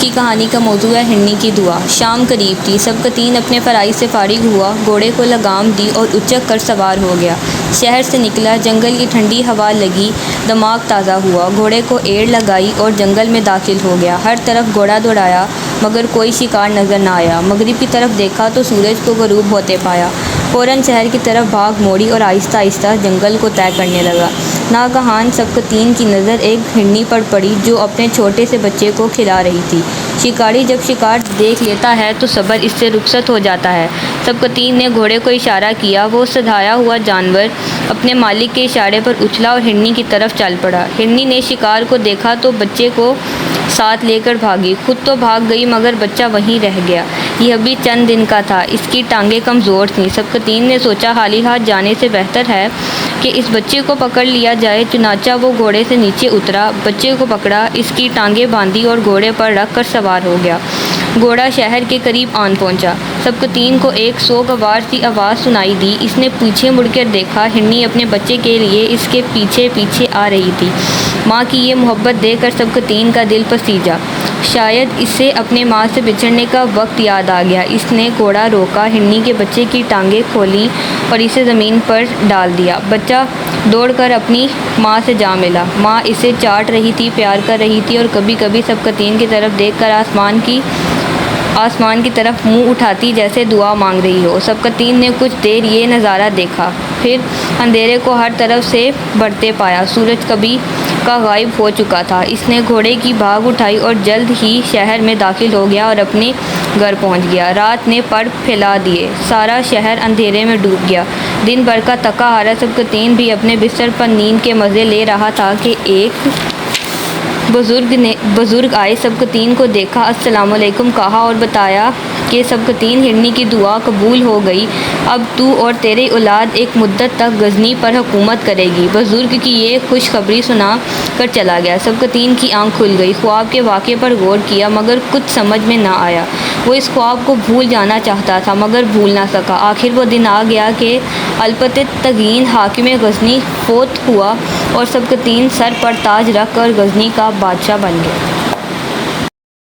کی کہانی کا موضوع ہے ہرنی کی دعا۔ شام قریب تھی، سبکتین اپنے فرائض سے فارغ ہوا، گھوڑے کو لگام دی اور اچک کر سوار ہو گیا۔ شہر سے نکلا، جنگل کی ٹھنڈی ہوا لگی، دماغ تازہ ہوا، گھوڑے کو ایڑ لگائی اور جنگل میں داخل ہو گیا۔ ہر طرف گھوڑا دوڑایا مگر کوئی شکار نظر نہ آیا۔ مغرب کی طرف دیکھا تو سورج کو غروب ہوتے پایا۔ فوراً شہر کی طرف بھاگ موڑی اور آہستہ آہستہ جنگل کو طے کرنے لگا۔ ناگہان سبکتین کی نظر ایک ہرنی پر پڑی جو اپنے چھوٹے سے بچے کو کھلا رہی تھی۔ شکاری جب شکار دیکھ لیتا ہے تو صبر اس سے رخصت ہو جاتا ہے۔ سبکتین نے گھوڑے کو اشارہ کیا، وہ سدھایا ہوا جانور اپنے مالک کے اشارے پر اچھلا اور ہرنی کی طرف چل پڑا۔ ہرنی نے شکار کو دیکھا تو بچے کو ساتھ لے کر بھاگی، خود تو بھاگ گئی مگر بچہ وہیں رہ گیا۔ یہ ابھی چند دن کا تھا، اس کی ٹانگیں کمزور تھیں۔ سبکتین نے سوچا خالی ہاتھ جانے سے بہتر ہے کہ اس بچے کو پکڑ لیا جائے۔ چنانچہ وہ گھوڑے سے نیچے اترا، بچے کو پکڑا، اس کی ٹانگیں باندھی اور گھوڑے پر رکھ کر سوار ہو گیا۔ گھوڑا شہر کے قریب آن پہنچا۔ سبکتین کو ایک سوگوار سی آواز سنائی دی۔ اس نے پیچھے مڑ کر دیکھا، ہرنی اپنے بچے کے لیے اس کے پیچھے پیچھے آ رہی تھی۔ ماں کی یہ محبت دیکھ کر سبکتین کا دل پسیجا۔ شاید اسے اپنے ماں سے بچھڑنے کا وقت یاد آ گیا۔ اس نے گھوڑا روکا، ہرنی کے بچے کی ٹانگیں کھولیں اور اسے زمین پر ڈال دیا۔ بچہ دوڑ کر اپنی ماں سے جا ملا۔ ماں اسے چاٹ رہی تھی، پیار کر رہی تھی اور کبھی کبھی سبکتین کی طرف دیکھ کر آسمان کی طرف منہ اٹھاتی جیسے دعا مانگ رہی ہو۔ سبکتین نے کچھ دیر یہ نظارہ دیکھا، پھر اندھیرے کو ہر طرف سے بڑھتے پایا۔ سورج کبھی کا غائب ہو چکا تھا۔ اس نے گھوڑے کی بھاگ اٹھائی اور جلد ہی شہر میں داخل ہو گیا اور اپنے گھر پہنچ گیا۔ رات نے پر پھیلا دیے، سارا شہر اندھیرے میں ڈوب گیا۔ دن بھر کا تھکا ہارا سبکتین بھی اپنے بستر پر نیند کے مزے لے رہا تھا کہ ایک بزرگ آئے، سبکتین کو دیکھا، السلام علیکم کہا اور بتایا کہ سبکتین، ہرنی کی دعا قبول ہو گئی، اب تو اور تیری اولاد ایک مدت تک غزنی پر حکومت کرے گی۔ بزرگ کی یہ خوشخبری سنا کر چلا گیا۔ سبکتین کی آنکھ کھل گئی، خواب کے واقعے پر غور کیا مگر کچھ سمجھ میں نہ آیا۔ وہ اس خواب کو بھول جانا چاہتا تھا مگر بھول نہ سکا۔ آخر وہ دن آ گیا کہ الپتہ تگین حاکم غزنی فوت ہوا اور سبکتین سر پر تاج رکھ کر غزنی کا بادشاہ بن گیا۔